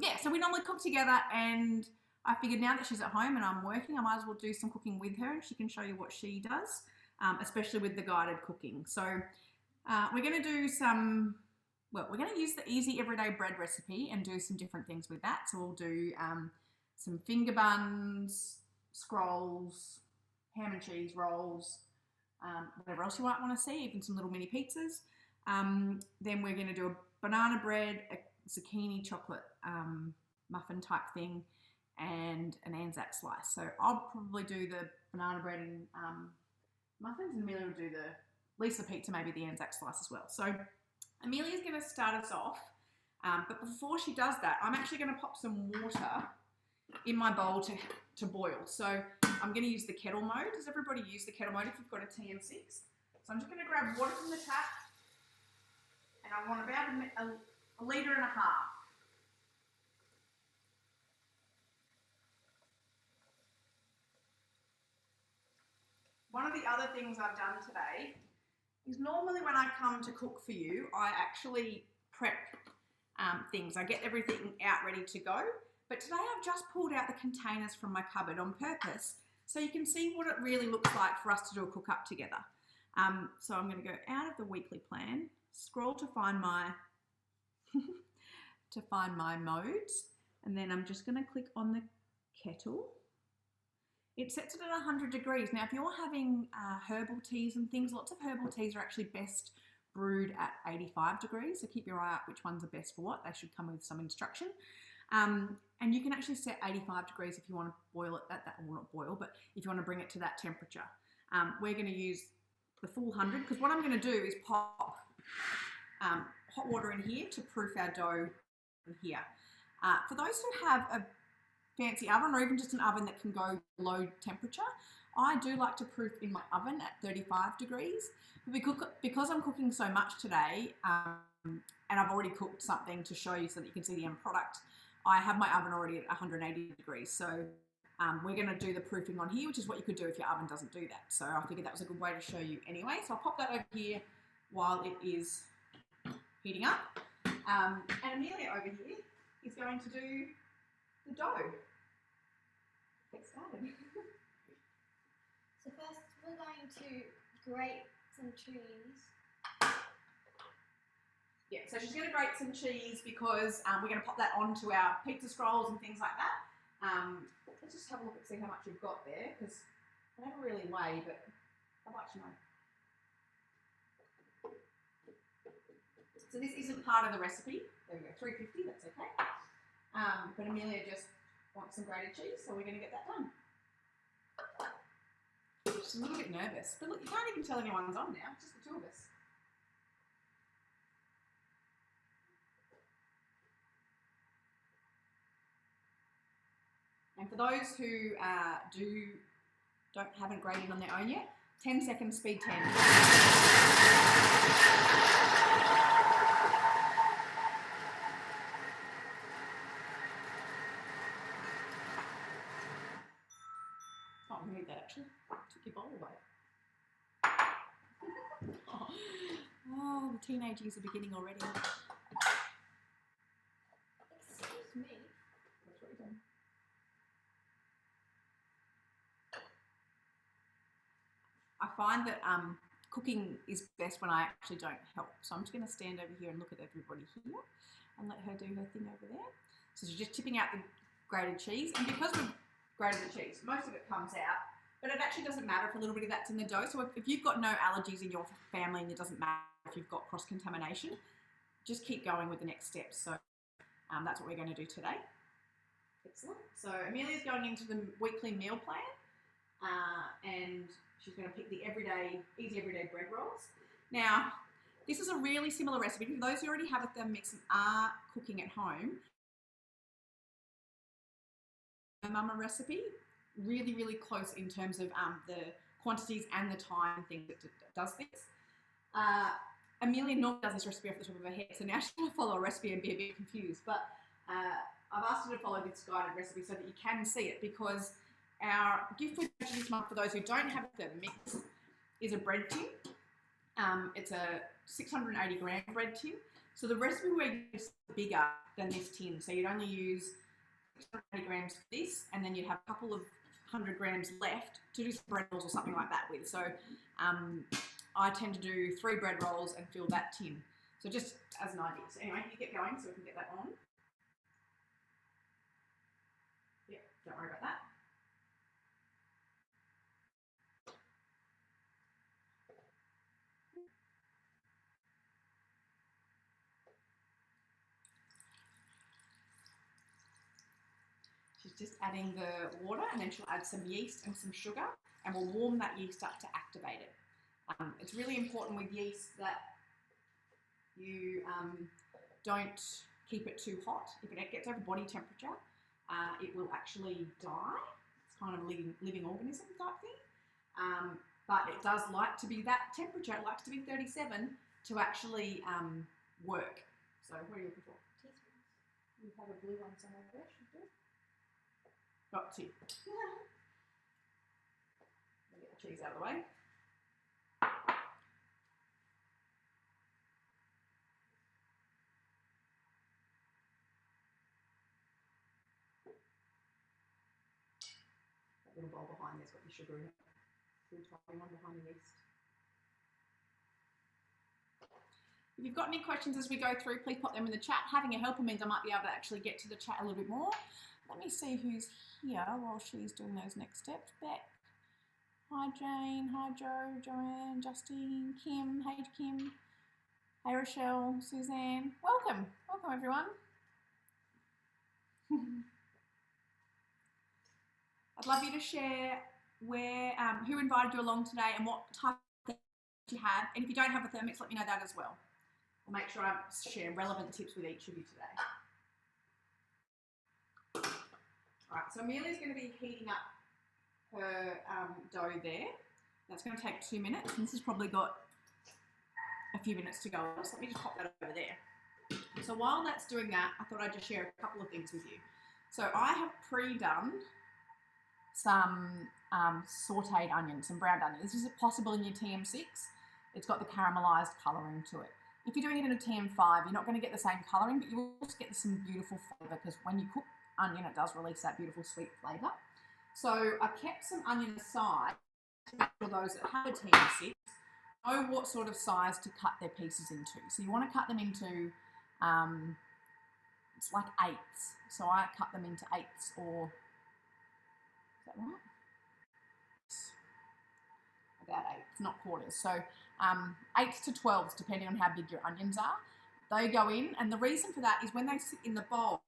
yeah, so we normally cook together, and I figured now that she's at home and I'm working, I might as well do some cooking with her and she can show you what she does, especially with the guided cooking. So we're going to do we're going to use the easy everyday bread recipe and do some different things with that. So we'll do some finger buns, scrolls, ham and cheese rolls, whatever else you might want to see, even some little mini pizzas. Then we're going to do a banana bread, a zucchini chocolate muffin type thing, and an Anzac slice. So I'll probably do the banana bread and muffins, and Amelia will do at least the pizza, maybe the Anzac slice as well. So Amelia's going to start us off, but before she does that, I'm actually going to pop some water in my bowl to boil. So I'm going to use the kettle mode. Does everybody use the kettle mode if you've got a TM6? So I'm just going to grab water from the tap, and I want about a litre and a half. One of the other things I've done today is normally when I come to cook for you, I actually prep things. I get everything out ready to go. But today I've just pulled out the containers from my cupboard on purpose so you can see what it really looks like for us to do a cook up together. So I'm going to go out of the weekly plan, scroll to find my modes, and then I'm just going to click on the kettle. It sets it at 100 degrees. Now, if you're having herbal teas and things, lots of herbal teas are actually best brewed at 85 degrees. So keep your eye out which ones are best for what. They should come with some instruction. And you can actually set 85 degrees if you want to boil it at that, well, not boil, but if you want to bring it to that temperature. We're going to use the full 100 because what I'm going to do is pop hot water in here to proof our dough in here. For those who have a fancy oven or even just an oven that can go low temperature, I do like to proof in my oven at 35 degrees. But because I'm cooking so much today, and I've already cooked something to show you so that you can see the end product, I have my oven already at 180 degrees. So we're going to do the proofing on here, which is what you could do if your oven doesn't do that. So I figured that was a good way to show you anyway. So I'll pop that over here while it is heating up. And Amelia over here is going to do the dough. Get started. So first we're going to grate some cheese. Yeah, so she's going to grate some cheese because we're going to pop that onto our pizza scrolls and things like that. Let's just have a look and see how much you've got there, because I never really weigh, but I'd like to know. So this isn't part of the recipe. There we go, 350, that's okay. But Amelia just wants some grated cheese, so we're going to get that done. She's a little bit nervous, but look, you can't even tell anyone's on now, it's just the two of us. And for those who haven't graded on their own yet, 10 seconds, speed 10. Oh, I need that actually. Took your bowl away. Oh, the teenage years are beginning already. Excuse me. That's what you're doing. I find that cooking is best when I actually don't help. So I'm just going to stand over here and look at everybody here and let her do her thing over there. So she's just tipping out the grated cheese. And because we've grated the cheese, most of it comes out, but it actually doesn't matter if a little bit of that's in the dough. So if you've got no allergies in your family and it doesn't matter if you've got cross-contamination, just keep going with the next steps. So that's what we're going to do today. Excellent. So Amelia's going into the weekly meal plan and she's going to pick the easy everyday bread rolls. Now, this is a really similar recipe. For those who already have a Thermomix and are cooking at home, a mama recipe, really, really close in terms of the quantities and the time thing that does this. Amelia normally does this recipe off the top of her head, so now she's going to follow a recipe and be a bit confused. But I've asked her to follow this guided recipe so that you can see it, because our gift for this month, for those who don't have the mix, is a bread tin. It's a 680 gram bread tin. So the recipe we're using is bigger than this tin. So you'd only use 680 grams for this, and then you'd have a couple of 100 grams left to do some bread rolls or something like that with. So I tend to do 3 bread rolls and fill that tin. So just as an idea. So anyway, you get going so we can get that on. Yep, don't worry about that. She's just adding the water, and then she'll add some yeast and some sugar, and we'll warm that yeast up to activate it. It's really important with yeast that you don't keep it too hot. If it gets over body temperature, it will actually die. It's kind of a living organism type thing. But it does like to be that temperature. It likes to be 37 to actually work. So what are you looking for? Teaspoons. You have a blue one somewhere there, should do. Got 2. Let me get the cheese out of the way. That little bowl behind there's got your sugar in it. Little tiny one behind the yeast. If you've got any questions as we go through, please pop them in the chat. Having a helper means I might be able to actually get to the chat a little bit more. Let me see who's here while she's doing those next steps. Beck. Hi Jane. Hi Joe, Joanne, Justine, Kim. Hey Kim. Hey Rochelle, Suzanne. Welcome. Welcome everyone. I'd love you to share where, who invited you along today and what type of thermix you have. And if you don't have a thermix, let me know that as well. I'll make sure I share relevant tips with each of you today. All right, so Amelia's going to be heating up her dough there. That's going to take 2 minutes, and this has probably got a few minutes to go. So let me just pop that over there. So while that's doing that, I thought I'd just share a couple of things with you. So I have pre-done some sauteed onions, some browned onions. This is possible in your TM6. It's got the caramelized colouring to it. If you're doing it in a TM5, you're not going to get the same colouring, but you will just get some beautiful flavour, because when you cook onion, it does release that beautiful sweet flavour. So I kept some onion aside to make sure those that have a TM6 know what sort of size to cut their pieces into. So you want to cut them into, it's like 8ths. So I cut them into 8ths, or, is that right? About 8ths, not quarters. So 8ths to 12ths, depending on how big your onions are. They go in, and the reason for that is when they sit in the bowl,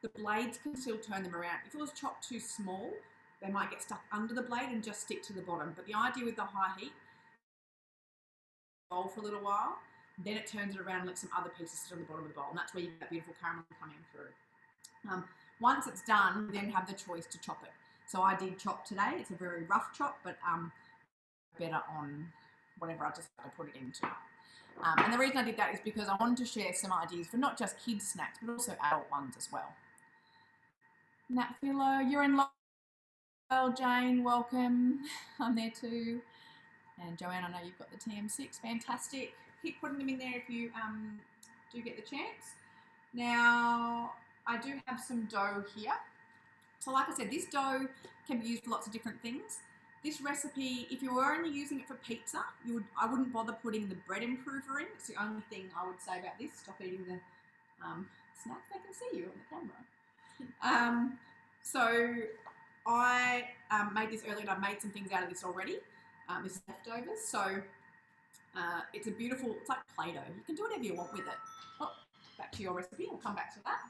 the blades can still turn them around. If it was chopped too small, they might get stuck under the blade and just stick to the bottom. But the idea with the high heat, bowl for a little while, then it turns it around and lets some other pieces sit on the bottom of the bowl, and that's where you get that beautiful caramel coming through. Once it's done, you then have the choice to chop it. So I did chop today. It's a very rough chop, but better on whatever I decided to put it into. And the reason I did that is because I wanted to share some ideas for not just kids' snacks, but also adult ones as well. Nat Philo, you're in well, Jane, welcome. I'm there too. And Joanne, I know you've got the TM6, fantastic. Keep putting them in there if you do get the chance. Now, I do have some dough here. So like I said, this dough can be used for lots of different things. This recipe, if you were only using it for pizza, I wouldn't bother putting the bread improver in. It's the only thing I would say about this. Stop eating the snacks, they can see you on the camera. So I made this earlier, and I've made some things out of this already. This is leftovers. So it's a beautiful, it's like Play-Doh. You can do whatever you want with it. Oh, back to your recipe, we'll come back to that.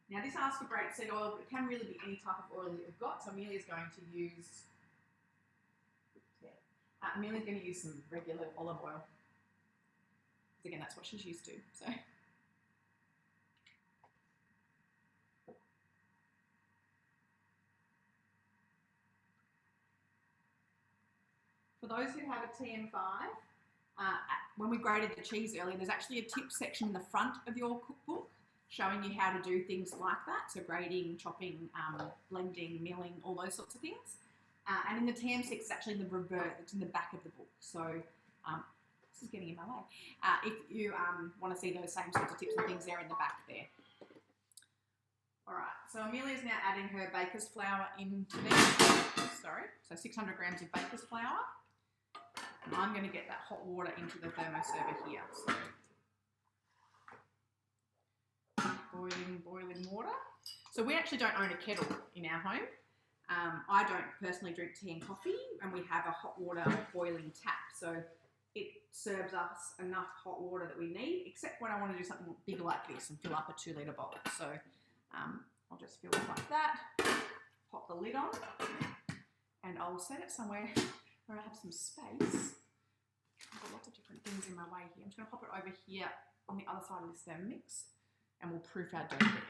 Now this asks for grapeseed oil, but it can really be any type of oil that you've got. So Amelia's going to use, Amelia's going to use some regular olive oil. Because again, that's what she's used to. So. For those who have a TM5, when we grated the cheese earlier, there's actually a tip section in the front of your cookbook showing you how to do things like that. So grating, chopping, blending, milling, all those sorts of things. And in the TM6, it's actually in the reverse, it's in the back of the book. So this is getting in my way. If you want to see those same sorts of tips and things, they're in the back there. All right, so Amelia's now adding her baker's flour into there. Sorry, so 600 grams of baker's flour. And I'm going to get that hot water into the thermoserver here. So boiling water. So we actually don't own a kettle in our home. I don't personally drink tea and coffee, and we have a hot water boiling tap. So it serves us enough hot water that we need, except when I want to do something big like this and fill up a 2-litre bowl. So I'll just fill it like that, pop the lid on, and I'll set it somewhere where I have some space. I've got lots of different things in my way here. I'm just going to pop it over here on the other side of this Thermomix, and we'll proof our dough there.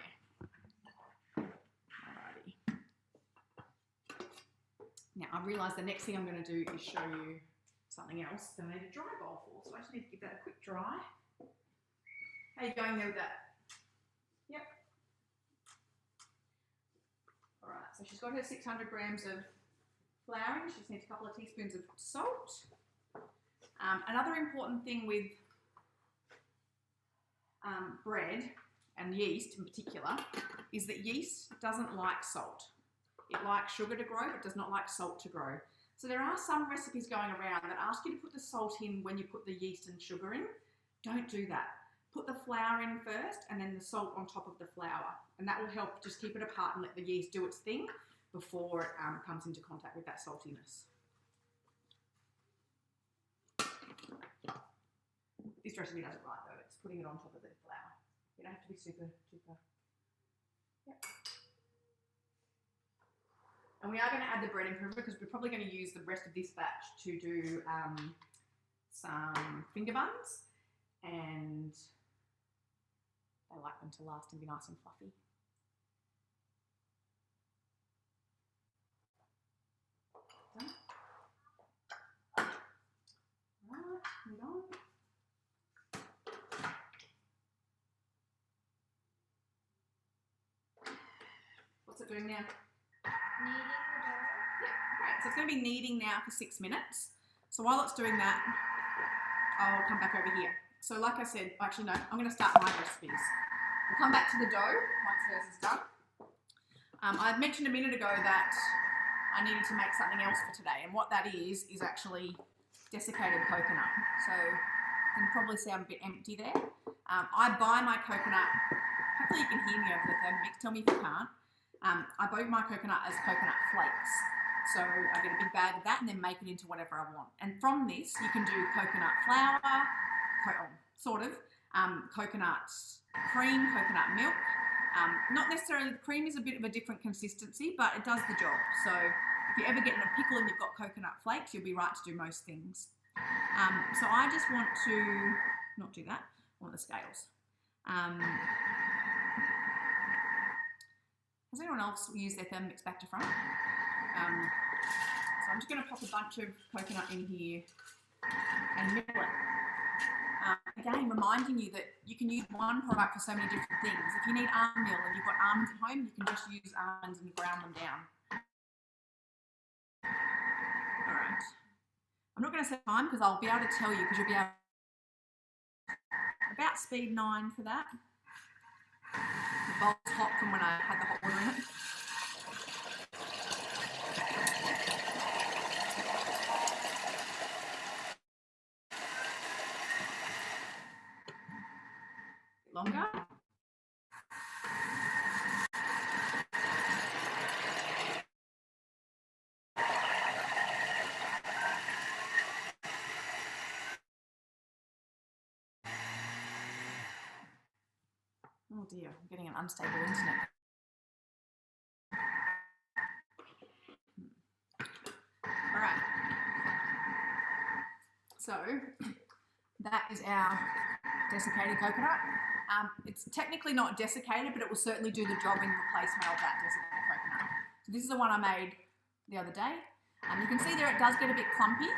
Alrighty. Now I realise the next thing I'm going to do is show you something else that I need a dry bowl for. So I just need to give that a quick dry. How are you going there with that? Yep. Alright, so she's got her 600 grams of flouring. She just needs a couple of teaspoons of salt. Another important thing with bread and yeast in particular is that yeast doesn't like salt. It likes sugar to grow, but does not like salt to grow. So there are some recipes going around that ask you to put the salt in when you put the yeast and sugar in. Don't do that. Put the flour in first and then the salt on top of the flour. And that will help just keep it apart and let the yeast do its thing before it comes into contact with that saltiness. This recipe does it right though. It's putting it on top of the flour. You don't have to be super. Yep. And we are going to add the bread improver because we're probably going to use the rest of this batch to do some finger buns, and I like them to last and be nice and fluffy. Done. Right, move on. What's it doing now? Kneading the dough. Yeah, great. So it's going to be kneading now for 6 minutes. So while it's doing that, I'll come back over here. So like I said, actually no, I'm going to start my recipes. We'll come back to the dough once hers is done. I mentioned a minute ago that I needed to make something else for today, and what that is actually desiccated coconut. So you can probably see I'm a bit empty there. I buy my coconut, hopefully you can hear me over the Thermomix, tell me if you can't. I buy my coconut as coconut flakes. So I get a big bag of that and then make it into whatever I want. And from this, you can do coconut flour, coconut cream, coconut milk. Not necessarily, the cream is a bit of a different consistency, but it does the job. So if you ever get in a pickle and you've got coconut flakes, you'll be right to do most things. So I just want to not do that. I want the scales. Has anyone else used their Thermomix back to front? So I'm just going to pop a bunch of coconut in here and mill it. Again, reminding you that you can use one product for so many different things. If you need almond meal and you've got almonds at home, you can just use almonds and ground them down. All right. I'm not going to set time because I'll be able to tell you because you'll be able about speed 9 for that. The bowl's hot from when I had the hot water in it. Longer. Oh dear, I'm getting an unstable internet. All right. So that is our desiccated coconut. It's technically not desiccated, but it will certainly do the job in replacement of that desiccated coconut. So this is the one I made the other day. You can see there it does get a bit clumpy.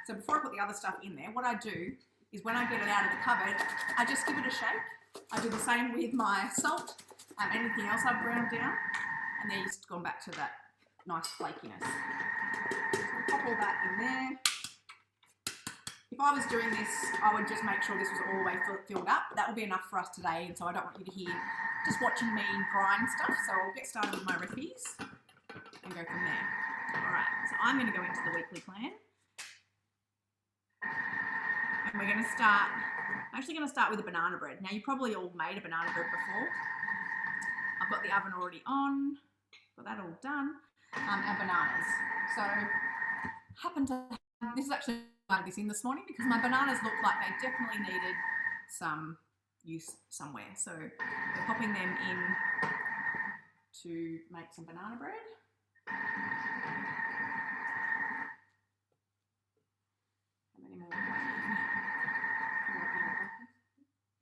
So before I put the other stuff in there, what I do is when I get it out of the cupboard, I just give it a shake. I do the same with my salt and anything else I've ground down, and then it's gone back to that nice flakiness. So pop all that in there. If I was doing this, I would just make sure this was all the way filled up. That will be enough for us today, and so I don't want you to hear just watching me grind stuff. So I'll get started with my recipes and go from there. All right, so I'm going to go into the weekly plan. And we're going to start, I'm actually going to start with the banana bread. Now, you probably all made a banana bread before. I've got the oven already on, got that all done, and bananas. So, this is actually I added this in this morning because my bananas look like they definitely needed some use somewhere. So, we're popping them in to make some banana bread. How many more?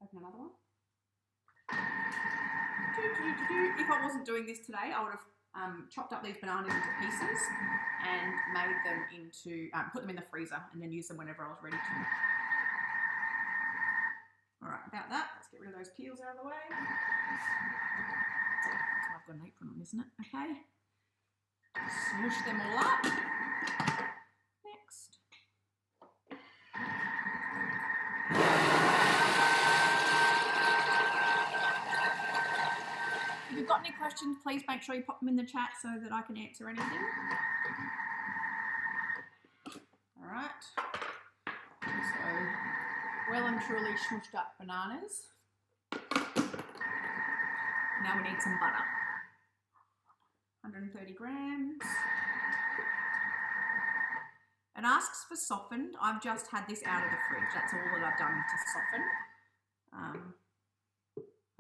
Open another one. If I wasn't doing this today, I would have chopped up these bananas into pieces and made them into, put them in the freezer and then use them whenever I was ready to. All right, about that, let's get rid of those peels out of the way. So I've got an apron on, isn't it? Okay. Smoosh them all up. Next. If you've got any questions, please make sure you pop them in the chat so that I can answer anything. All right. So, well and truly smooshed up bananas. Now we need some butter. 130 grams. It asks for softened. I've just had this out of the fridge. That's all that I've done to soften. I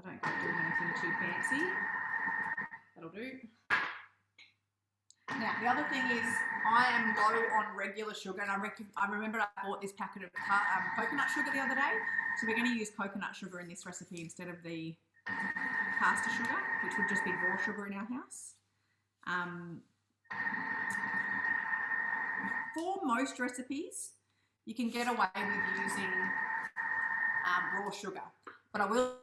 don't go doing anything too fancy. That'll do. Now, the other thing is I am low on regular sugar, and I remember I bought this packet of coconut sugar the other day. So we're going to use coconut sugar in this recipe instead of the caster sugar, which would just be raw sugar in our house. For most recipes, you can get away with using raw sugar, but I will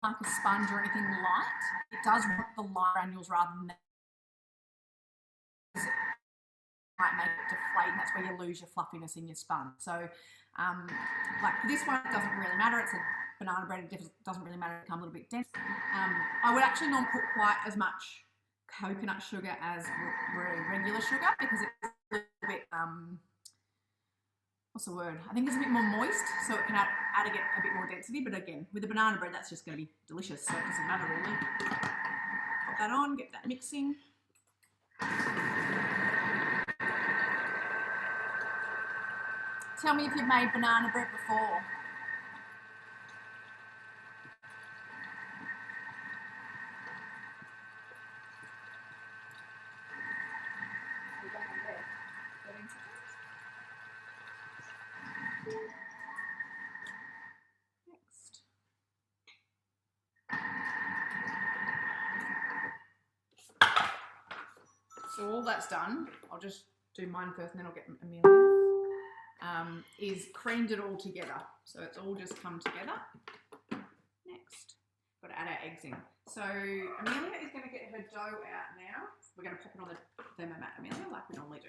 like a sponge or anything light. It does want the light granules rather than that. It might make it deflate, and that's where you lose your fluffiness in your sponge. So, like for this one, it doesn't really matter. It's a banana bread. It doesn't really matter. It becomes a little bit dense. I would actually not put quite as much coconut sugar as regular sugar because it's a little bit what's the word? I think it's a bit more moist, so it can add a bit more density. But again, with the banana bread, that's just going to be delicious, so it doesn't matter really. Pop that on, get that mixing. Tell me if you've made banana bread before. Next. So all that's done, I'll just do mine first and then I'll get Amelia, is creamed it all together. So it's all just come together. Next, got to add our eggs in. So Amelia is going to get her dough out now. We're going to pop it on the thermomat, Amelia, like we normally do.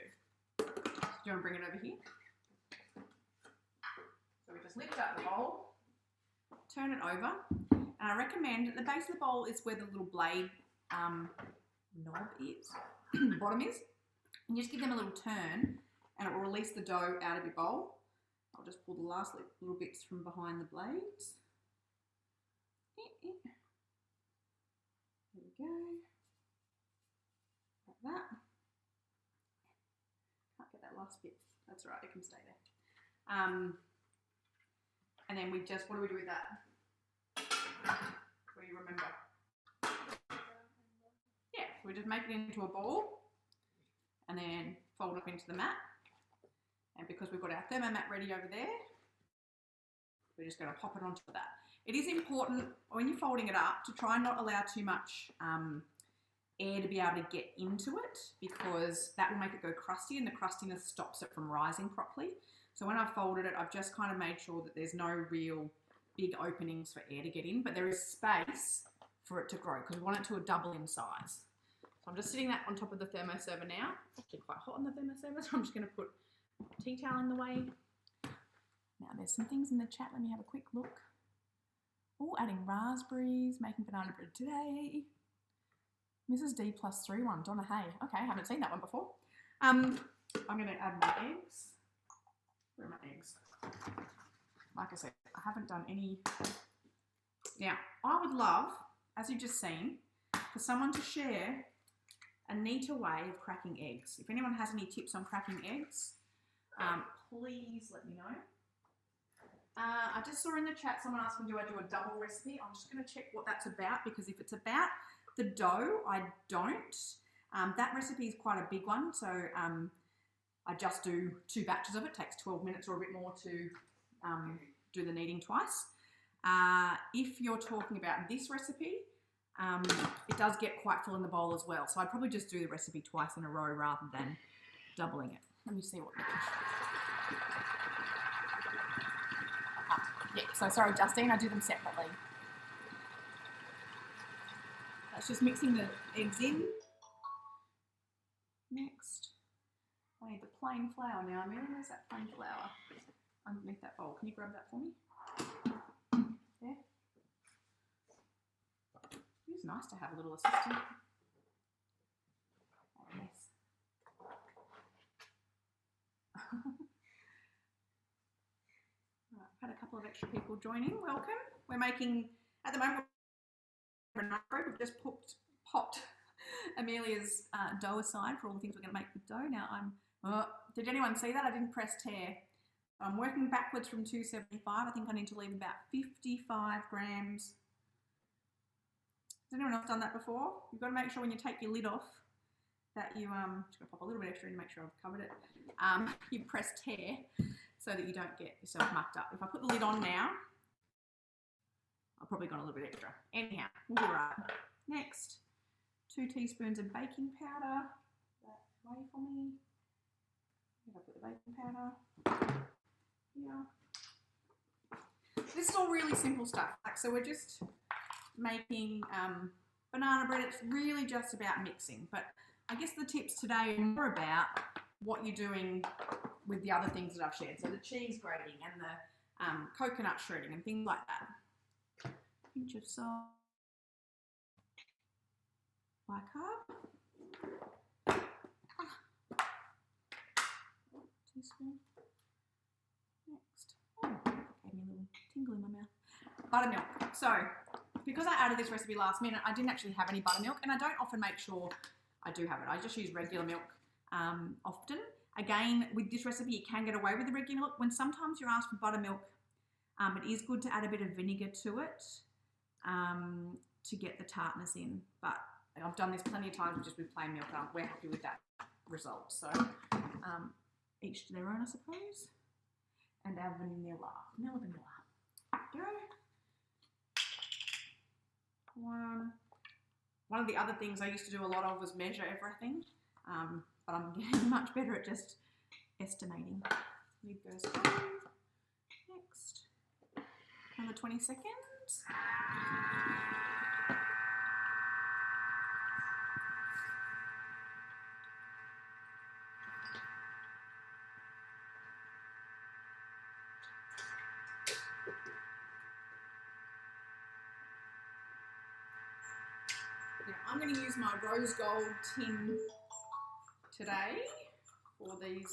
Do you want to bring it over here? So we just lift up the bowl, turn it over, and I recommend at the base of the bowl is where the little blade knob is, the bottom is, and just give them a little turn and it will release the dough out of your bowl. I'll just pull the last little bits from behind the blades. There we go, like that. Can't get that last bit, that's all right, it can stay there. And then we just, what do we do with that? What do you remember? Yeah, so we just make it into a ball and then fold it into the mat. And because we've got our thermomat ready over there, we're just going to pop it onto that. It is important when you're folding it up to try and not allow too much air to be able to get into it because that will make it go crusty and the crustiness stops it from rising properly. So when I've folded it, I've just kind of made sure that there's no real big openings for air to get in, but there is space for it to grow because we want it to double in size. So I'm just sitting that on top of the thermoserver now. It's actually quite hot on the thermoserver, so I'm just going to put tea towel in the way. Now there's some things in the chat. Let me have a quick look. Oh, adding raspberries, making banana bread today. Mrs. D +3 one, Donna Hay. Okay, I haven't seen that one before. I'm going to add my eggs. Where are my eggs? Like I said, I haven't done any. Now, I would love, as you've just seen, for someone to share a neater way of cracking eggs. If anyone has any tips on cracking eggs, please let me know. I just saw in the chat someone asking, do I do a double recipe? I'm just going to check what that's about, because if it's about the dough, I don't. That recipe is quite a big one, so I just do 2 batches of it. It takes 12 minutes or a bit more to do the kneading twice. If you're talking about this recipe, it does get quite full in the bowl as well, so I'd probably just do the recipe twice in a row rather than doubling it. Let me see what yeah, so sorry Justine, I do them separately. That's just mixing the eggs in. Next, I need the plain flour now. Amelia, where's that plain flour? Underneath that bowl. Can you grab that for me? There. It's nice to have a little assistant. Oh, yes. Right, I've had a couple of extra people joining. Welcome. We're making, at the moment, we've just popped Amelia's dough aside for all the things we're going to make with dough. Now did anyone see that? I didn't press tear. I'm working backwards from 275. I think I need to leave about 55 grams. Has anyone else done that before? You've got to make sure when you take your lid off that you, just going to pop a little bit extra in to make sure I've covered it. You press tear so that you don't get yourself mucked up. If I put the lid on now, I've probably gone a little bit extra. Anyhow, we'll be right. Next, 2 teaspoons of baking powder. That way for me. If I put the baking powder here. This is all really simple stuff. Like, so we're just making banana bread. It's really just about mixing. But I guess the tips today are more about what you're doing with the other things that I've shared. So the cheese grating and the coconut shredding and things like that. Pinch of salt. Bicarb. Teaspoon. Next. Oh, gave me a little tingle in my mouth. Buttermilk. So, because I added this recipe last minute, I didn't actually have any buttermilk, and I don't often make sure I do have it. I just use regular milk often. Again, with this recipe, you can get away with the regular milk. When sometimes you're asked for buttermilk, it is good to add a bit of vinegar to it to get the tartness in. But I've done this plenty of times just with plain milk, and we're happy with that result. So each to their own, I suppose. And our vanilla. Go. One of the other things I used to do a lot of was measure everything, but I'm getting much better at just estimating. Lid goes on. Next, another 20 seconds. Now, I'm going to use my rose gold tin today for these.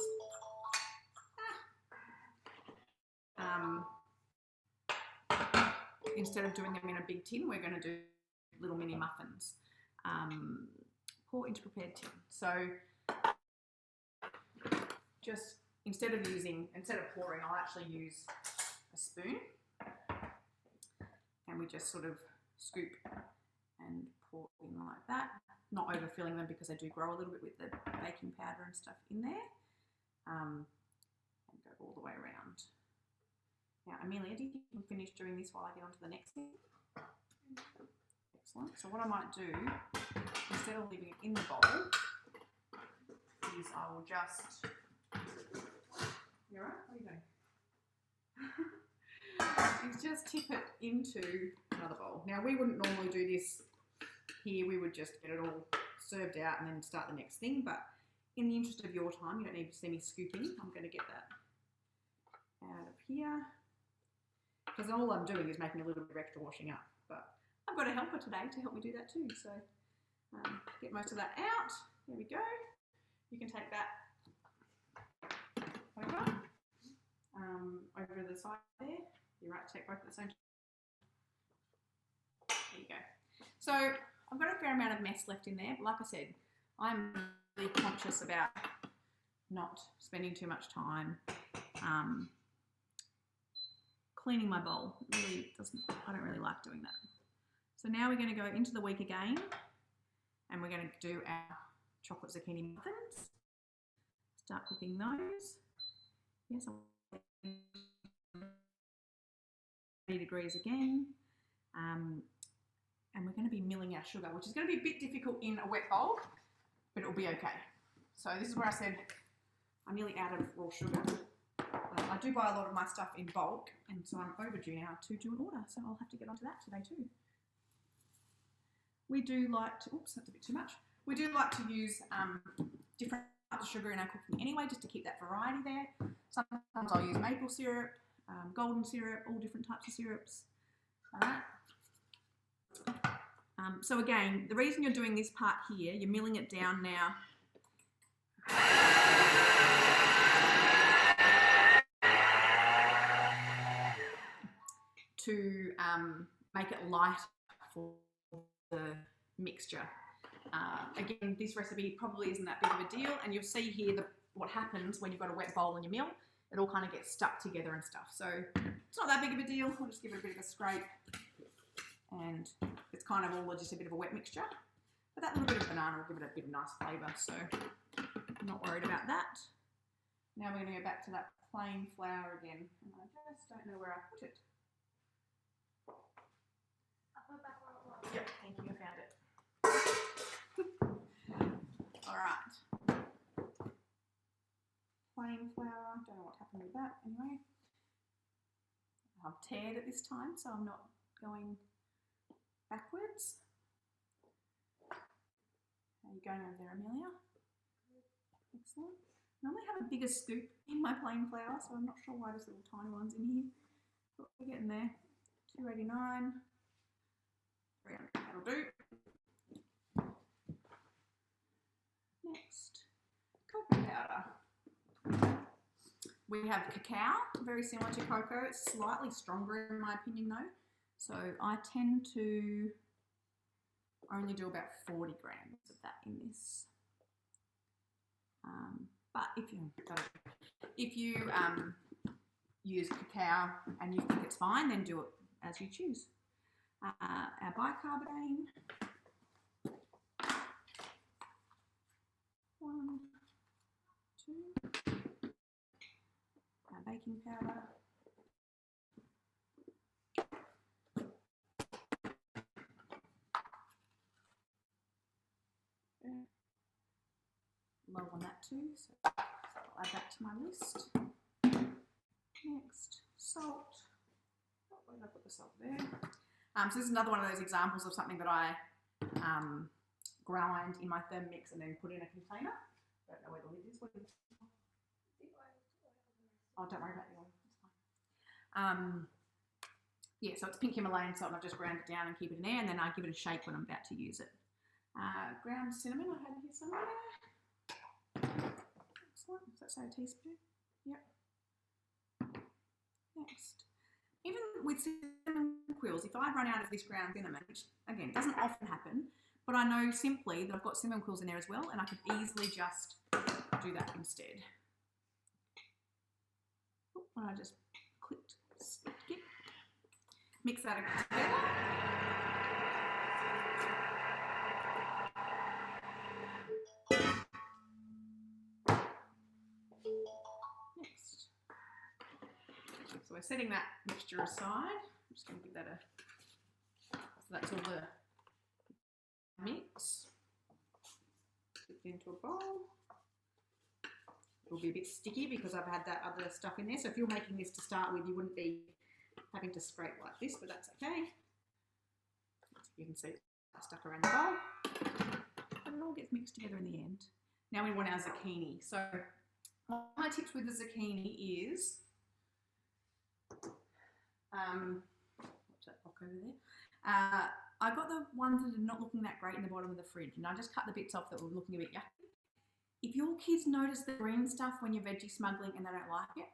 Instead of doing them in a big tin, we're going to do little mini muffins. Pour into prepared tin. So just instead of pouring, I'll actually use a spoon, and we just sort of scoop and pour in like that, not overfilling them because they do grow a little bit with the baking powder and stuff in there, and go all the way around. Now, Amelia, do you think you can finish doing this while I get on to the next thing? Excellent. So what I might do, instead of leaving it in the bowl, is I will just... You all right? What are you doing? Is just tip it into another bowl. Now, we wouldn't normally do this here. We would just get it all served out and then start the next thing. But in the interest of your time, you don't need to see me scooping. I'm going to get that out of here because all I'm doing is making a little bit of extra washing up. But I've got a helper today to help me do that too. So get most of that out. There we go. You can take that over the side there. You're right to take both at the same time. There you go. So I've got a fair amount of mess left in there, but like I said, I'm really conscious about not spending too much time cleaning my bowl. It really doesn't, I don't really like doing that. So now we're going to go into the week again, and we're going to do our chocolate zucchini muffins. Start cooking those. Yes, 30 degrees again. And we're going to be milling our sugar, which is going to be a bit difficult in a wet bowl, but it'll be okay. So this is where I said I'm nearly out of raw sugar. I do buy a lot of my stuff in bulk, and so I'm overdue now to do an order, so I'll have to get onto that today too. We do like to, oops, that's a bit too much. We do like to use different types of sugar in our cooking anyway, just to keep that variety there. Sometimes I'll use maple syrup, golden syrup, all different types of syrups. All right. So again, the reason you're doing this part here, you're milling it down now. To make it light for the mixture. Again, this recipe probably isn't that big of a deal, and you'll see here what happens when you've got a wet bowl in your mill. It all kind of gets stuck together and stuff. So it's not that big of a deal. I'll just give it a bit of a scrape, and it's kind of all just a bit of a wet mixture. But that little bit of banana will give it a bit of nice flavour, so I'm not worried about that. Now we're going to go back to that plain flour again, and I just don't know where I put it. Yep, thank you, I found it. All right. Plain flour, don't know what happened with that anyway. I've tared it this time, so I'm not going backwards. How are you going over there, Amelia? Excellent. I normally have a bigger scoop in my plain flour, so I'm not sure why there's little tiny ones in here. But we're getting there. 289. 300, that'll do. Next, cocoa powder. We have cacao, very similar to cocoa. It's slightly stronger in my opinion though. So I tend to only do about 40 grams of that in this. But if you use cacao and you think it's fine, then do it as you choose. Our bicarbonate, 1, 2, our baking powder, low on that too, so I'll add that to my list. Next, salt. Oh, where did I put the salt there? So this is another one of those examples of something that I grind in my Thermomix and then put in a container. I don't know where the lid is. What is it? Oh, don't worry about the oil. It's fine. Yeah, so it's pink Himalayan salt, and I've just ground it down and keep it in there, and then I give it a shake when I'm about to use it. Ground cinnamon I had here somewhere. Excellent. Does that say a teaspoon? Yep. Next. Even with cinnamon quills, if I run out of this ground cinnamon, which again doesn't often happen, but I know simply that I've got cinnamon quills in there as well, and I could easily just do that instead. Oh, and I just clicked it. Mix that together. Next. So we're setting that mixture aside. I'm just going to give that a, so that's all the mix. Put it into a bowl. It'll be a bit sticky because I've had that other stuff in there. So if you're making this to start with, you wouldn't be having to scrape like this, but that's okay. You can see it's stuck around the bowl. But it all gets mixed together in the end. Now we want our zucchini. So one of my tips with the zucchini is, what's that rock over there? I got the ones that are not looking that great in the bottom of the fridge, and I just cut the bits off that were looking a bit yucky. If your kids notice the green stuff when you're veggie smuggling and they don't like it,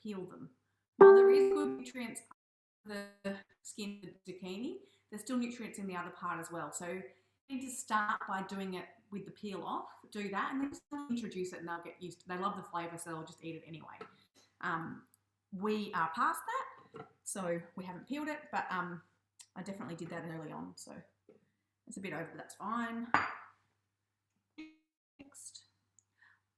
peel them. While there is good nutrients under the skin of the zucchini, there's still nutrients in the other part as well. So you need to start by doing it with the peel off, do that, and then introduce it and they'll get used to it. They love the flavour, so they'll just eat it anyway. We are past that, so we haven't peeled it, but I definitely did that early on, so it's a bit over, but that's fine. Next.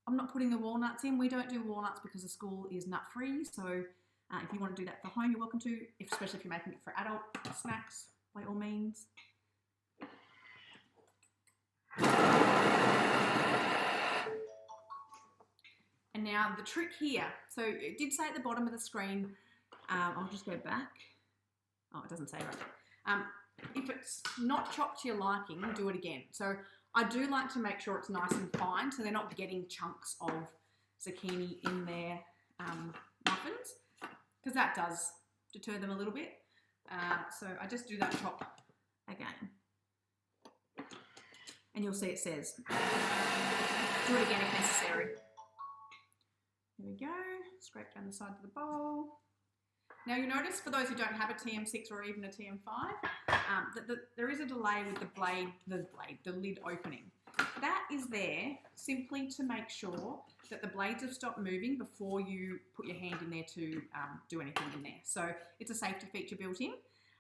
I'm not putting the walnuts in. We don't do walnuts because the school is nut-free, so if you want to do that for home, you're welcome to, especially if you're making it for adult snacks, by all means. And now the trick here, so it did say at the bottom of the screen, I'll just go back. Oh, it doesn't say right there. If it's not chopped to your liking, do it again. So I do like to make sure it's nice and fine so they're not getting chunks of zucchini in their muffins, because that does deter them a little bit. So I just do that chop again. And you'll see it says, do it again if necessary. There we go, scrape down the side of the bowl. Now you notice, for those who don't have a TM6 or even a TM5, that there is a delay with the lid opening. That is there simply to make sure that the blades have stopped moving before you put your hand in there to do anything in there. So it's a safety feature built in.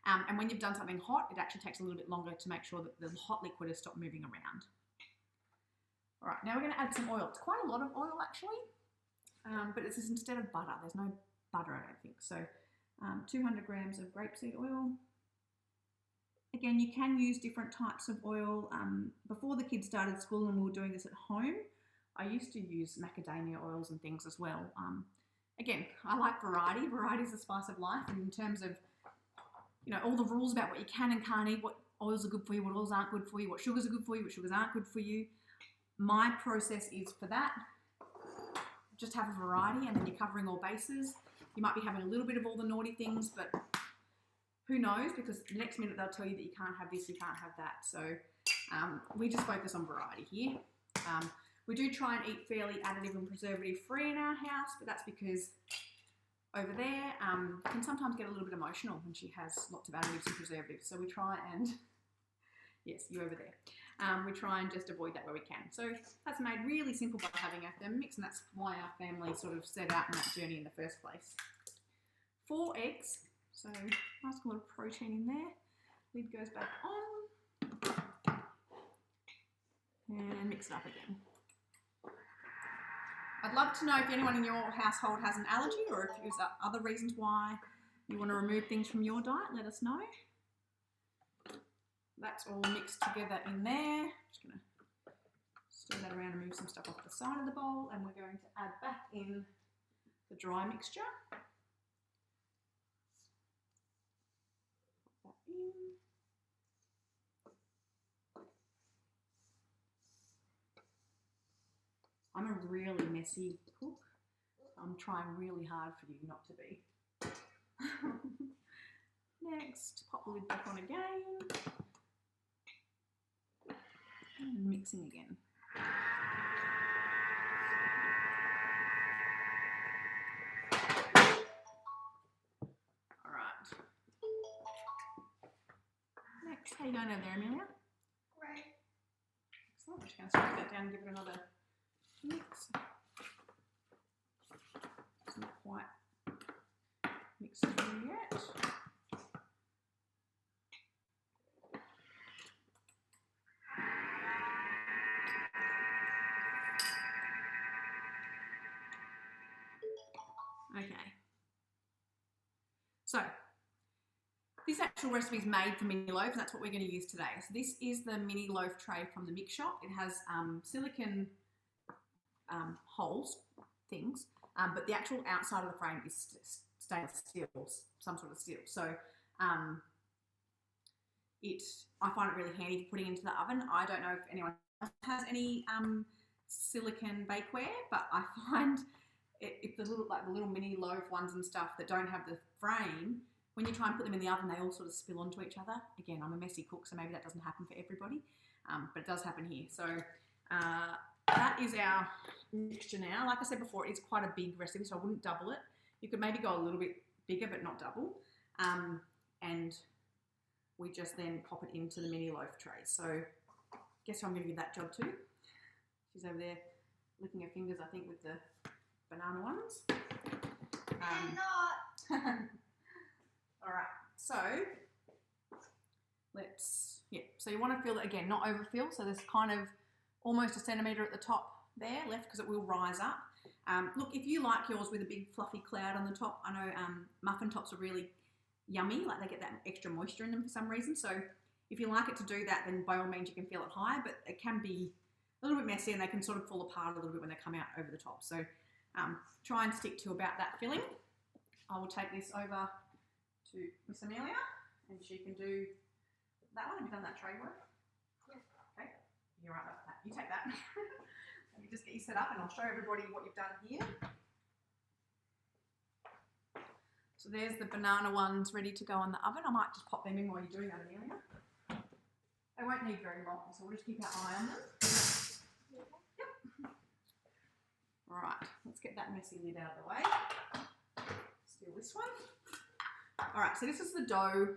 And when you've done something hot, it actually takes a little bit longer to make sure that the hot liquid has stopped moving around. All right, now we're going to add some oil. It's quite a lot of oil actually, but it's instead of butter. There's no butter, I don't think. So 200 grams of grapeseed oil. Again, you can use different types of oil. Before the kids started school and we were doing this at home, I used to use macadamia oils and things as well. Again, I like variety. Variety is the spice of life, and in terms of, you know, all the rules about what you can and can't eat, what oils are good for you, what oils aren't good for you, what sugars are good for you, what sugars aren't good for you. My process is for that, just have a variety, and then you're covering all bases. You might be having a little bit of all the naughty things, but who knows, because the next minute they'll tell you that you can't have this, you can't have that. So we just focus on variety here. We do try and eat fairly additive and preservative free in our house, but that's because over there can sometimes get a little bit emotional when she has lots of additives and preservatives. So we try and, yes, you over there. We try and just avoid that where we can. So that's made really simple by having a Thermomix, and that's why our family sort of set out on that journey in the first place. 4 eggs, so nice little protein in there. Lid goes back on, and mix it up again. I'd love to know if anyone in your household has an allergy, or if there's other reasons why you want to remove things from your diet. Let us know. That's all mixed together in there. Just going to stir that around and move some stuff off the side of the bowl, and we're going to add back in the dry mixture. Put that in. I'm a really messy cook. I'm trying really hard for you not to be. Next, pop the lid back on again. And mixing again. All right. Next, how you going over there, Amelia? Great. Excellent. I'm just going to scrape that down and give it another mix. It's not quite mixed through yet. Okay. So this actual recipe is made for mini loaves, and that's what we're going to use today. So this is the mini loaf tray from the mix shop. It has silicone holes, things, but the actual outside of the frame is stainless steel, some sort of steel. So I find it really handy for putting into the oven. I don't know if anyone else has any silicone bakeware, but I find if the little mini loaf ones and stuff that don't have the frame, when you try and put them in the oven, they all sort of spill onto each other. Again, I'm a messy cook, so maybe that doesn't happen for everybody, but it does happen here. So that is our mixture now. Like I said before, it's quite a big recipe, so I wouldn't double it. You could maybe go a little bit bigger, but not double. And we just then pop it into the mini loaf trays. So guess who I'm going to give that job to? She's over there licking her fingers, I think, with the banana ones. I'm not. All right, so so you want to fill it again, not overfill. So there's kind of almost a centimetre at the top there left because it will rise up. Look, if you like yours with a big fluffy cloud on the top, I know muffin tops are really yummy, like they get that extra moisture in them for some reason. So if you like it to do that, then by all means you can fill it high, but it can be a little bit messy and they can sort of fall apart a little bit when they come out over the top. So try and stick to about that filling. I will take this over to Miss Amelia and she can do that one. Have you done that tray work? Yeah. Okay, you're right about that. You take that. Let me just get you set up and I'll show everybody what you've done here. So there's the banana ones ready to go in the oven. I might just pop them in while you're doing that, Amelia. They won't need very long, so we'll just keep our eye on them. Yep. All right, let's get that messy lid out of the way. Steal this one. All right, so this is the dough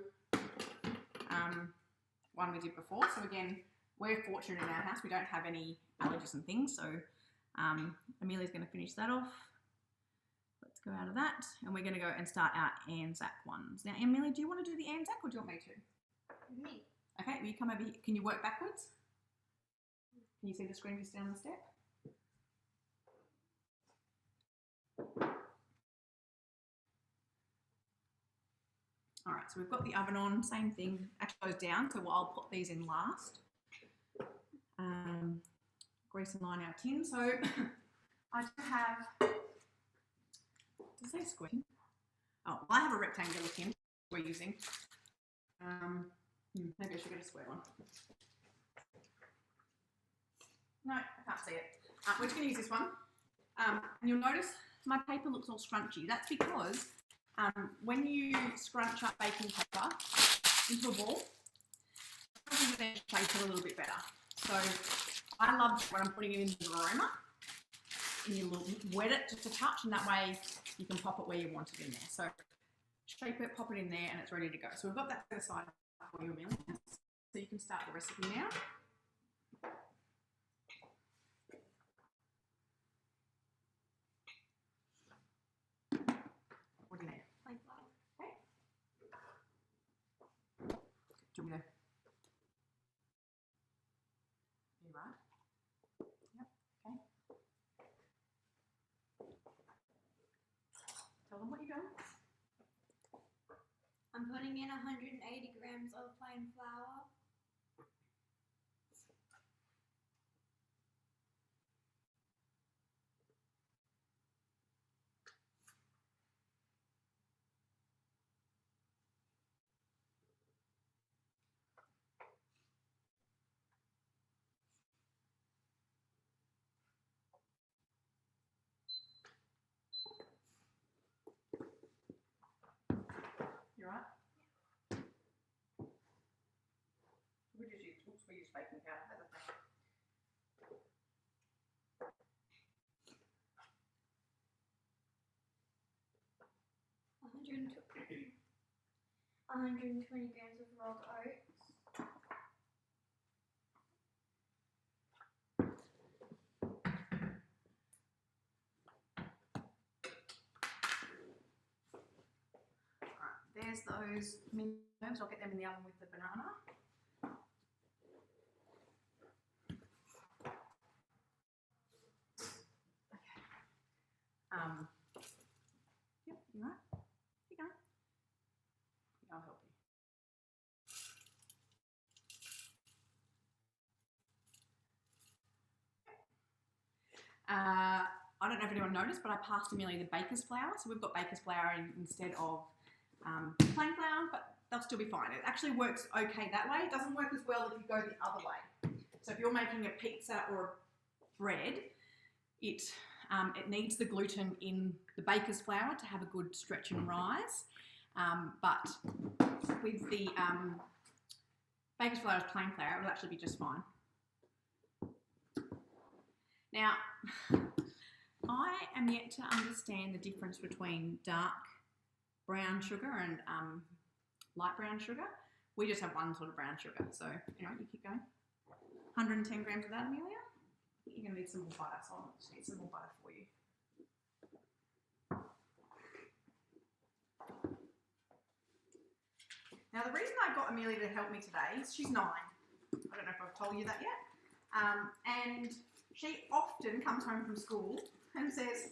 one we did before. So again, we're fortunate in our house. We don't have any allergies and things. So Amelia's going to finish that off. Let's go out of that. And we're going to go and start our Anzac ones. Now, Amelia, do you want to do the Anzac or do you want me to? Me. Okay, will you come over here? Can you work backwards? Can you see the screen just down the step? All right, so we've got the oven on, same thing, actually goes down, so I'll put these in last. Grease and line our tin. So I do have, does it say square? Oh, well, I have a rectangular tin we're using. Maybe I should get a square one. No, I can't see it. We're just going to use this one. And you'll notice my paper looks all scrunchy. That's because when you scrunch up baking paper into a ball, it shapes it a little bit better. So I love when I'm putting it into the aroma. And you wet it just a touch, and that way you can pop it where you want it in there. So shape it, pop it in there, and it's ready to go. So we've got that set aside for you, Amelia. So you can start the recipe now. What do you need? Plain flour. Okay. Do you want me to? You right? Yep. Okay. Tell them what you're doing. I'm putting in 180 grams of plain flour. You right? We use baking powder. That's okay. 120 grams of rolled oats. Alright, there's those mini loaves. I'll get them in the oven with the banana. Yep, you right? You go. I'll help you. I don't know if anyone noticed, but I passed Amelia the baker's flour. So we've got baker's flour instead of plain flour, but they'll still be fine. It actually works okay that way. It doesn't work as well if you go the other way. So if you're making a pizza or bread, it needs the gluten in the baker's flour to have a good stretch and rise. But with the baker's flour as plain flour, it will actually be just fine. Now, I am yet to understand the difference between dark brown sugar and light brown sugar. We just have one sort of brown sugar. So, anyway, you keep going. 110 grams of that, Amelia. You're going to need some more butter, so I'll just need some more butter for you. Now, the reason I got Amelia to help me today is she's 9. I don't know if I've told you that yet. And she often comes home from school and says,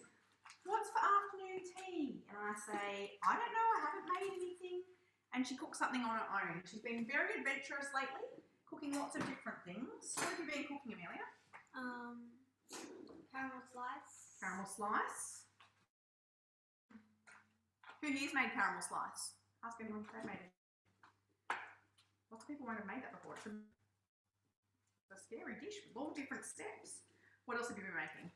"What's for afternoon tea?" And I say, "I don't know, I haven't made anything." And she cooks something on her own. She's been very adventurous lately, cooking lots of different things. What have you been cooking, Amelia? Caramel slice. Caramel slice. Who here's made caramel slice? Ask anyone if they've made it. Lots of people won't have made that before. It's a scary dish with all different steps. What else have you been making?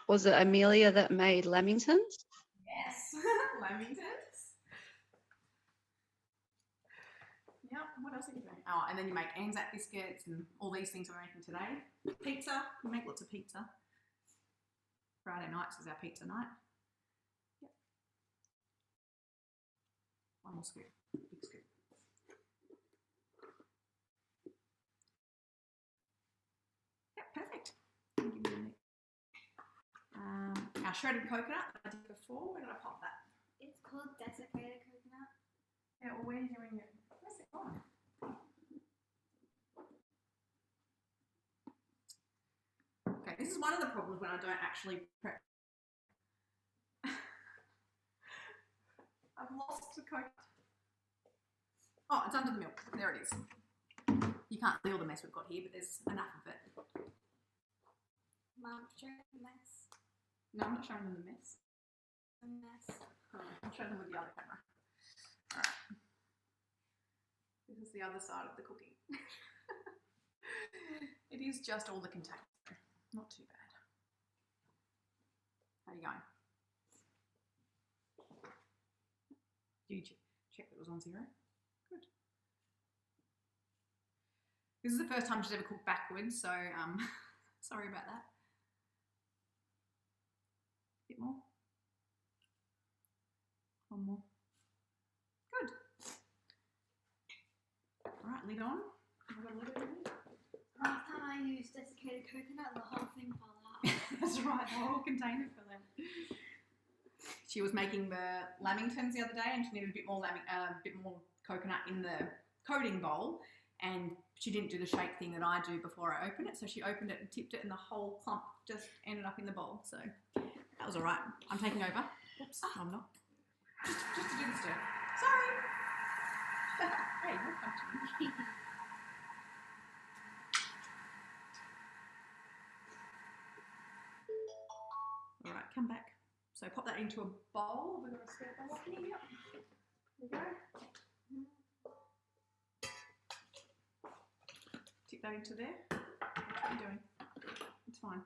Was it Amelia that made lamingtons? Yes, lamingtons. Yep, what else are you doing? Oh, and then you make Anzac biscuits and all these things we're making today. Pizza, we make lots of pizza. Friday nights is our pizza night. Yep. One more scoop, big scoop. Yep, perfect. Our shredded coconut that I did before, where did I pop that? It's called desiccated coconut. Yeah, well, where are you doing it? Where's it gone? Okay, this is one of the problems when I don't actually prep. I've lost the coconut. Oh, it's under the milk. There it is. You can't see all the mess we've got here, but there's enough of it. Mum, show the mess. No, I'm not showing them the mess. The mess. I'll show them with the other camera. All right. This is the other side of the cookie. It is just all the container. Not too bad. How are you going? Did you check that it was on 0? Good. This is the first time she's ever cooked backwards, so sorry about that. Bit more. One more. Good. All right, lid on. Have I got a lid on it? Last time I used desiccated coconut, the whole thing fell out. That's right, the whole container fell out. She was making the lamingtons the other day, and she needed a bit more coconut in the coating bowl, and she didn't do the shake thing that I do before I open it. So she opened it and tipped it, and the whole clump just ended up in the bowl. So that was all right. I'm taking over. Oops, no, I'm not. Just to do the stir. Sorry. Hey, you're punching. All right, come back. So pop that into a bowl. We've got a spare bowl up here. Yep. There we go. Tip that into there. That's what you're doing. It's fine.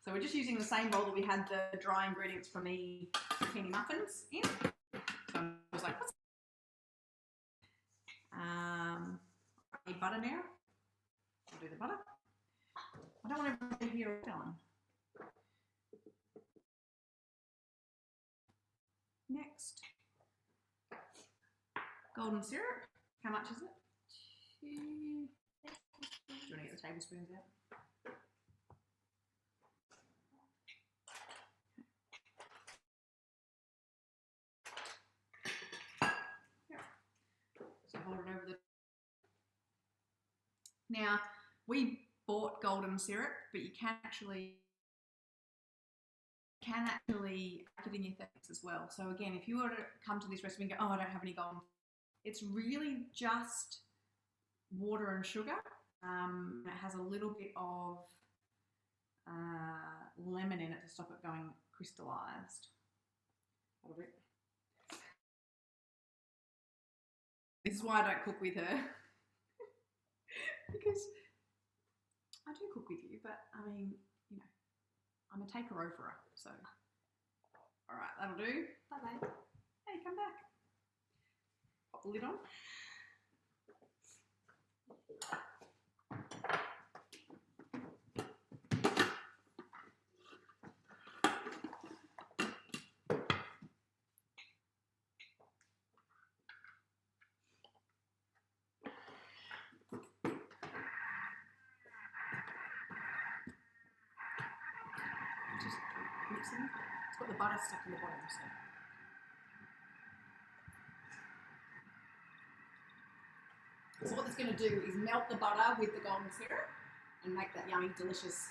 So we're just using the same bowl that we had the dry ingredients from the zucchini muffins in. So I was like, what's I need butter now. I'll do the butter. I don't want everyone to hear it going. Next, golden syrup. How much is it? 2. Do you want to get the tablespoons out? Yep. So hold it over the. Now we bought golden syrup, but you can actually pack it in your things as well. So again, if you were to come to this recipe and go, oh, I don't have any golden, it's really just water and sugar. It has a little bit of lemon in it to stop it going crystallized. A little bit. This is why I don't cook with her. Because I do cook with you, but I mean, you know, I'm a taker-overer, so. All right, that'll do. Bye-bye. Hey, come back. Pop the lid on. Just mixing. It's got the butter stuck in the bottom, so. So what it's going to do is melt the butter with the golden syrup and make that yummy, delicious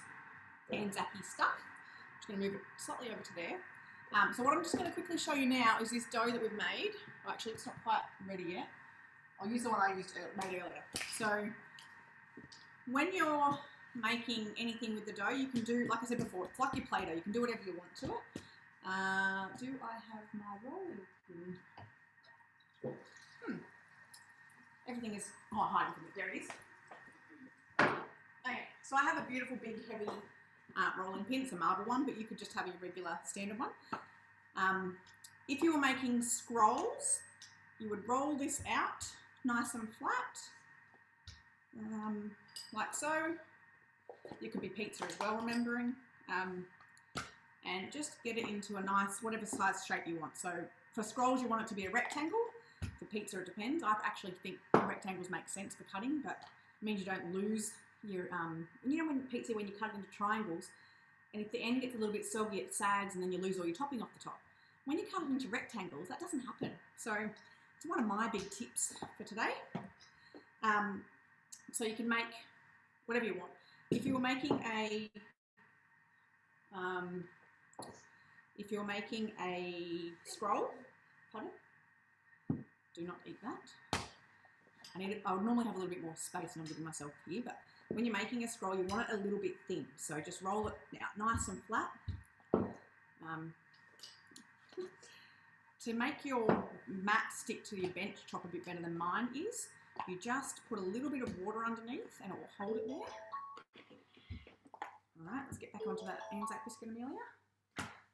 Anzac-y stuff. I'm just going to move it slightly over to there. So what I'm just going to quickly show you now is this dough that we've made. Well, actually, it's not quite ready yet. I'll use the one I made earlier. So when you're making anything with the dough, you can do, like I said before, it's like your Play-Doh. You can do whatever you want to it. Do I have my rolling pin? Everything is hiding from it. There it is. Okay, so I have a beautiful, big, heavy rolling pin. It's a marble one, but you could just have your regular standard one. If you were making scrolls, you would roll this out nice and flat, like so. It could be pizza as well, remembering. And just get it into a nice, whatever size shape you want. So for scrolls, you want it to be a rectangle. For pizza, it depends. I actually think rectangles make sense for cutting, but it means you don't lose your, you know, when pizza, when you cut it into triangles, and if the end gets a little bit soggy, it sags, and then you lose all your topping off the top. When you cut it into rectangles, that doesn't happen. So it's one of my big tips for today. So you can make whatever you want. If you were making a, scroll, pardon? Do not eat that. I would normally have a little bit more space, and I'm giving myself here, but when you're making a scroll, you want it a little bit thin. So just roll it out nice and flat. To make your mat stick to your bench top a bit better than mine is, you just put a little bit of water underneath and it will hold it there. All right, let's get back onto that Anzac biscuit, Amelia.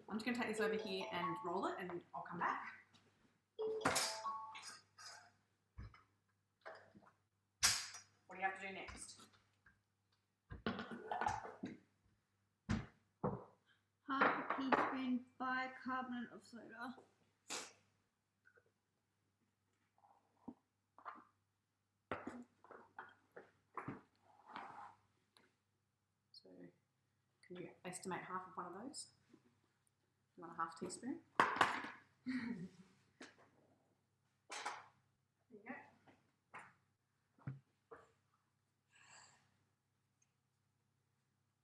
I'm just going to take this over here and roll it, and I'll come back. What do you have to do next? Half a teaspoon bicarbonate of soda. So, can you estimate half of one of those? You want a half teaspoon? There you go.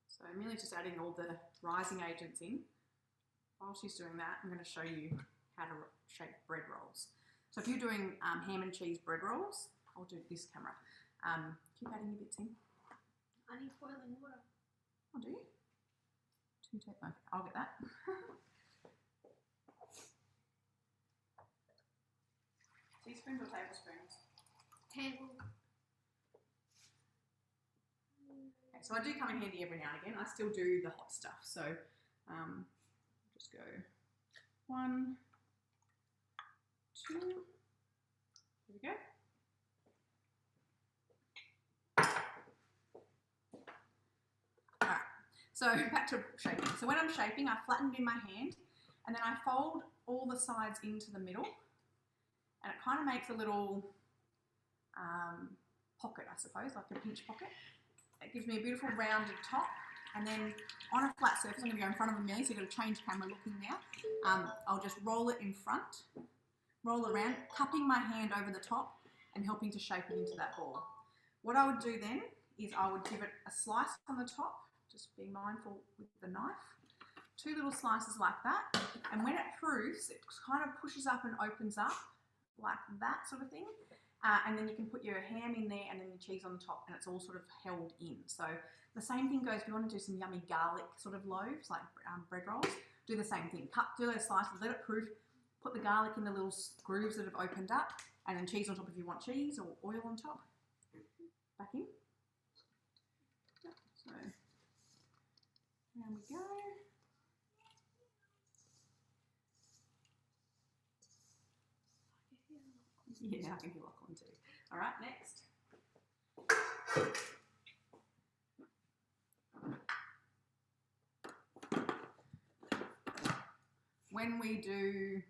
So Amelia's just adding all the rising agents in. While she's doing that, I'm going to show you how to shape bread rolls. So if you're doing ham and cheese bread rolls, I'll do this camera. Keep adding your bits in. I need boiling water. I'll do. 2 tablespoons. Okay, I'll get that. Teaspoons or tablespoons? Table. Okay, so I do come in handy every now and again. I still do the hot stuff. So just go 1, 2. There we go. All right. So back to shaping. So when I'm shaping, I flatten in my hand, and then I fold all the sides into the middle, and it kind of makes a little pocket, I suppose, like a pinch pocket. It gives me a beautiful rounded top, and then on a flat surface, I'm going to go in front of Amelia, so you've got to change camera looking now. I'll just roll it in front, roll around, cupping my hand over the top and helping to shape it into that ball. What I would do then is I would give it a slice on the top, just being mindful with the knife. 2 little slices like that, and when it proofs, it kind of pushes up and opens up like that sort of thing. And then you can put your ham in there and then your cheese on the top, and it's all sort of held in. So the same thing goes if you want to do some yummy garlic sort of loaves, like bread rolls, do the same thing. Do those slices, let it proof, put the garlic in the little grooves that have opened up, and then cheese on top if you want cheese, or oil on top. Back in. So So there we go. Yeah, I can hear Lachlan too. All right, next. When we do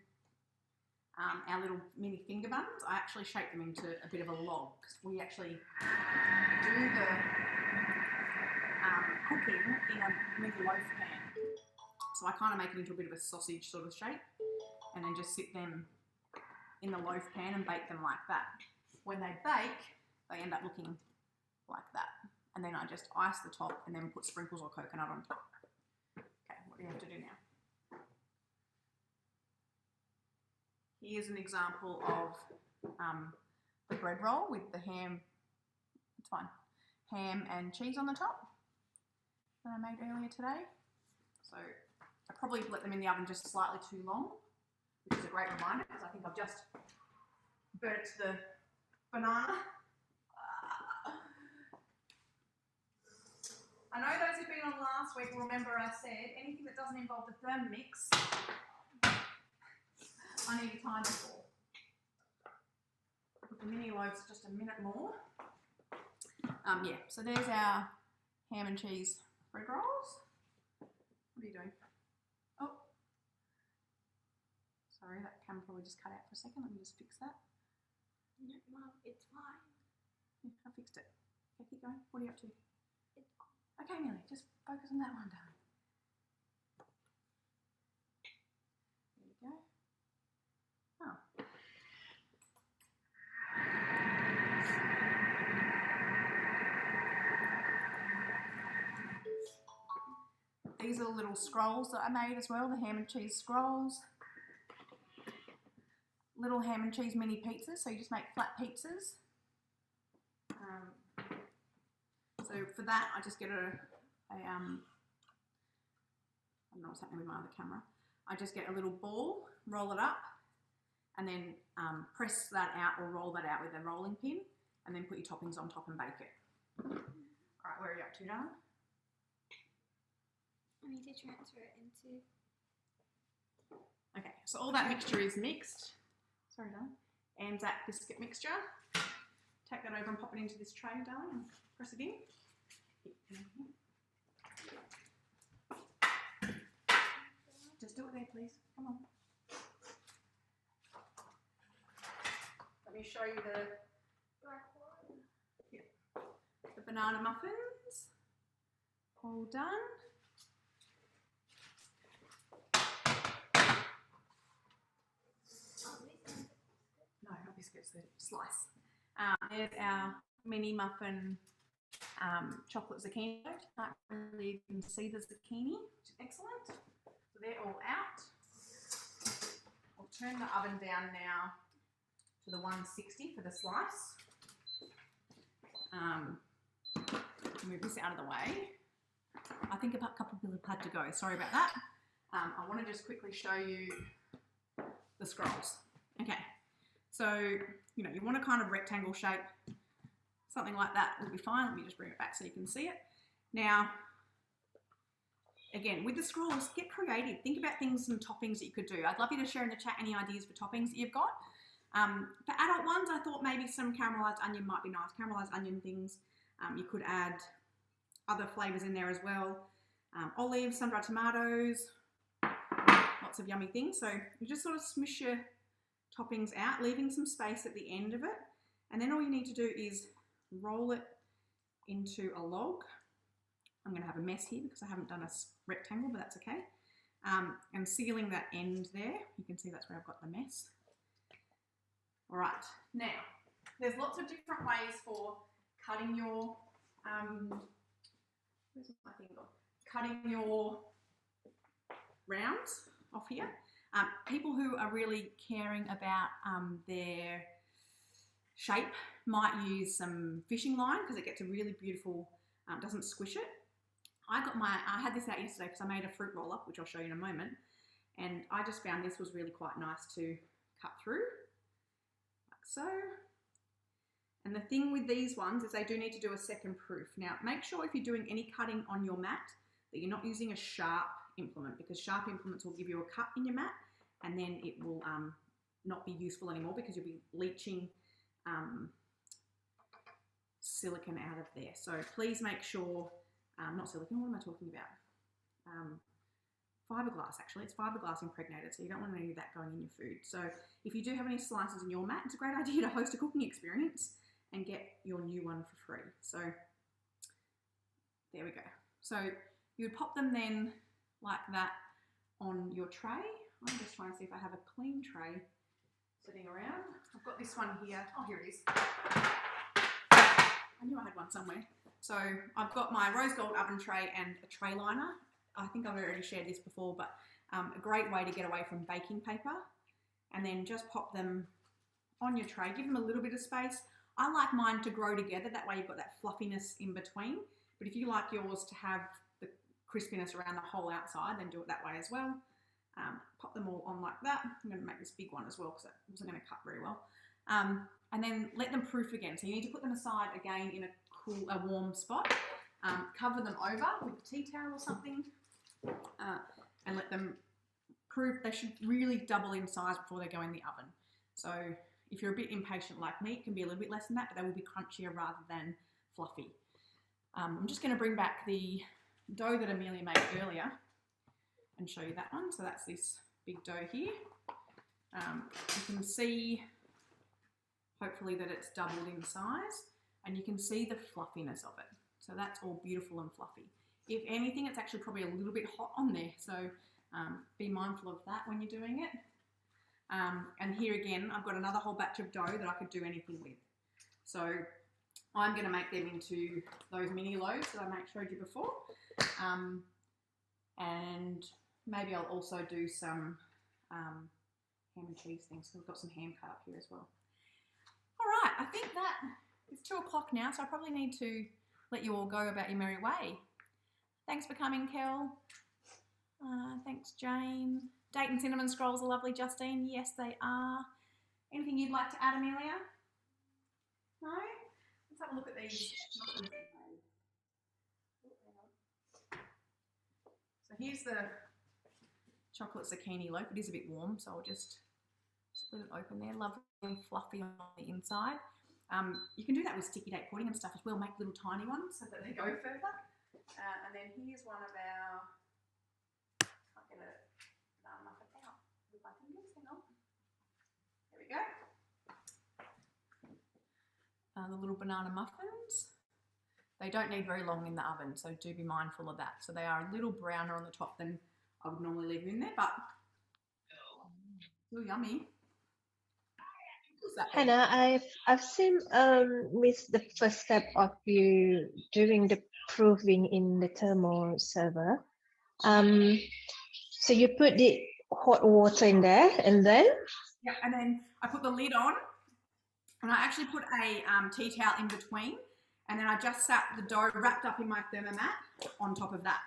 our little mini finger buns, I actually shape them into a bit of a log because we actually do the cooking in a mini loaf pan. So I kind of make it into a bit of a sausage sort of shape and then just sit them in the loaf pan and bake them like that. When they bake, they end up looking like that. And then I just ice the top and then put sprinkles or coconut on top. Okay, what do you have to do now? Here's an example of the bread roll with the ham, it's fine, ham and cheese on the top that I made earlier today. So I probably let them in the oven just slightly too long, which is a great reminder because I think I've just burnt the banana. I know those who've been on last week will remember I said anything that doesn't involve the Thermomix I need a timer for. Put the mini loaves just a minute more. Yeah, so there's our ham and cheese bread rolls. What are you doing? Oh, sorry, that camera probably just cut out for a second. Let me just fix that. No, Mum, it's fine. Yeah, I fixed it. Okay, keep going. What are you up to? It's cool. Okay, Millie, just focus on that one, darling. There we go. Oh. These are the little scrolls that I made as well, the ham and cheese scrolls. Little ham and cheese mini pizzas, so you just make flat pizzas. So for that, I just get I don't know what's happening with my other camera. I just get a little ball, roll it up, and then press that out or roll that out with a rolling pin, and then put your toppings on top and bake it. All right, where are you up to, darling? I need to transfer it into... Okay, so all that mixture is mixed. Sorry, darling. Anzac biscuit mixture. Take that over and pop it into this tray, darling, and press it in. Just do it there, please. Come on. Let me show you the banana muffins. All done. No, not biscuits, the slice. There's our mini muffin chocolate zucchini. Can't really even see the zucchini, which is excellent. So they're all out. I'll turn the oven down now to the 160 for the slice. Move this out of the way. I think a couple of people had to go. Sorry about that. I want to just quickly show you the scrolls. Okay, so you know you want a kind of rectangle shape. Something like that will be fine. Let me just bring it back so you can see it. Now, again, with the scrolls, get creative. Think about things and toppings that you could do. I'd love you to share in the chat any ideas for toppings that you've got. For adult ones, I thought maybe some caramelised onion might be nice. Caramelised onion things. You could add other flavours in there as well. Olives, sun-dried tomatoes, lots of yummy things. So you just sort of smush your toppings out, leaving some space at the end of it. And then all you need to do is roll it into a log. I'm going to have a mess here because I haven't done a rectangle, but that's okay. And sealing that end there, you can see that's where I've got the mess. All right, now there's lots of different ways for cutting your, where's my thing gone? Cutting your rounds off here. People who are really caring about their shape might use some fishing line because it gets a really beautiful, doesn't squish it. I had this out yesterday because I made a fruit roll up, which I'll show you in a moment. And I just found this was really quite nice to cut through, like so. And the thing with these ones is they do need to do a second proof. Now, make sure if you're doing any cutting on your mat that you're not using a sharp implement, because sharp implements will give you a cut in your mat and then it will not be useful anymore because you'll be leaching silicone out of there. So please make sure, not silicone, what am I talking about? Fiberglass, actually. It's fiberglass impregnated, so you don't want any of that going in your food. So if you do have any slices in your mat, it's a great idea to host a cooking experience and get your new one for free. So there we go. So you would pop them then like that on your tray. I'm just trying to see if I have a clean tray sitting around. I've got this one here. Oh, here it is. I knew I had one somewhere. So I've got my rose gold oven tray and a tray liner. I think I've already shared this before, but a great way to get away from baking paper. And then just pop them on your tray. Give them a little bit of space. I like mine to grow together. That way you've got that fluffiness in between. But if you like yours to have the crispiness around the whole outside, then do it that way as well. Pop them all on like that. I'm going to make this big one as well because it wasn't going to cut very well. And then let them proof again. So you need to put them aside again in a warm spot. Cover them over with a tea towel or something and let them proof. They should really double in size before they go in the oven. So if you're a bit impatient like me, it can be a little bit less than that, but they will be crunchier rather than fluffy. I'm just going to bring back the dough that Amelia made earlier and show you that one. So that's this big dough here. You can see, hopefully, that it's doubled in size, and you can see the fluffiness of it. So that's all beautiful and fluffy. If anything, it's actually probably a little bit hot on there, so be mindful of that when you're doing it. And here again, I've got another whole batch of dough that I could do anything with. So I'm going to make them into those mini loaves that I showed you before. And maybe I'll also do some ham and cheese things. So I've got some ham cut up here as well. All right, I think that it's 2 o'clock now, so I probably need to let you all go about your merry way. Thanks for coming, Kel. Thanks, Jane. Dayton cinnamon scrolls are lovely, Justine. Yes, they are. Anything you'd like to add, Amelia? No? Let's have a look at these. So here's the chocolate zucchini loaf. It is a bit warm, so I'll just split it open there. Lovely and fluffy on the inside. You can do that with sticky date pudding and stuff as well. Make little tiny ones so that they go further. And then here's one of our, I'm going to muff it out with my fingers. Hang on. There we go. The little banana muffins. They don't need very long in the oven, so do be mindful of that. So they are a little browner on the top than I would normally leave them in there, but still yummy. Hannah, I've seen with the first step of you doing the proofing in the thermo server. So you put the hot water in there, and then yeah, and then I put the lid on, and I actually put a tea towel in between, and then I just sat the dough wrapped up in my thermomat on top of that.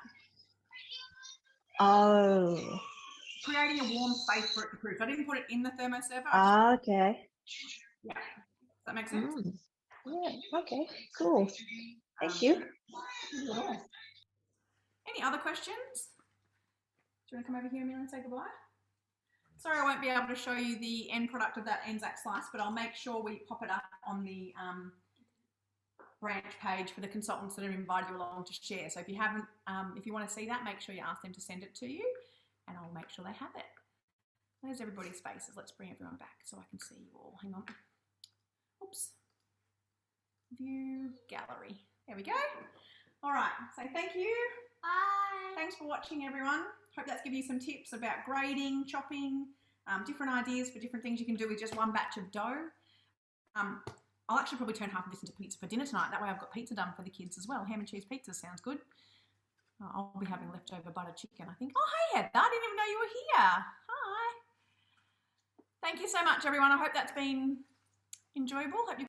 Oh, creating a warm space for it to proof. I didn't put it in the thermo server. Okay. Yeah, does that make sense? Yeah. Okay. Cool. Thank you. Any other questions? Do you want to come over here, Amelia, and say goodbye? Sorry, I won't be able to show you the end product of that Anzac slice, but I'll make sure we pop it up on the branch page for the consultants that have invited you along to share. So if you haven't, if you want to see that, make sure you ask them to send it to you, and I'll make sure they have it. There's everybody's faces. Let's bring everyone back so I can see you all. Hang on. Oops. View gallery. There we go. All right. So thank you. Bye. Thanks for watching, everyone. Hope that's given you some tips about grading, chopping, different ideas for different things you can do with just one batch of dough. I'll actually probably turn half of this into pizza for dinner tonight. That way I've got pizza done for the kids as well. Ham and cheese pizza sounds good. I'll be having leftover buttered chicken, I think. Oh, hey, Heather. I didn't even know you were here. Hi. Thank you so much, everyone. I hope that's been enjoyable. Hope you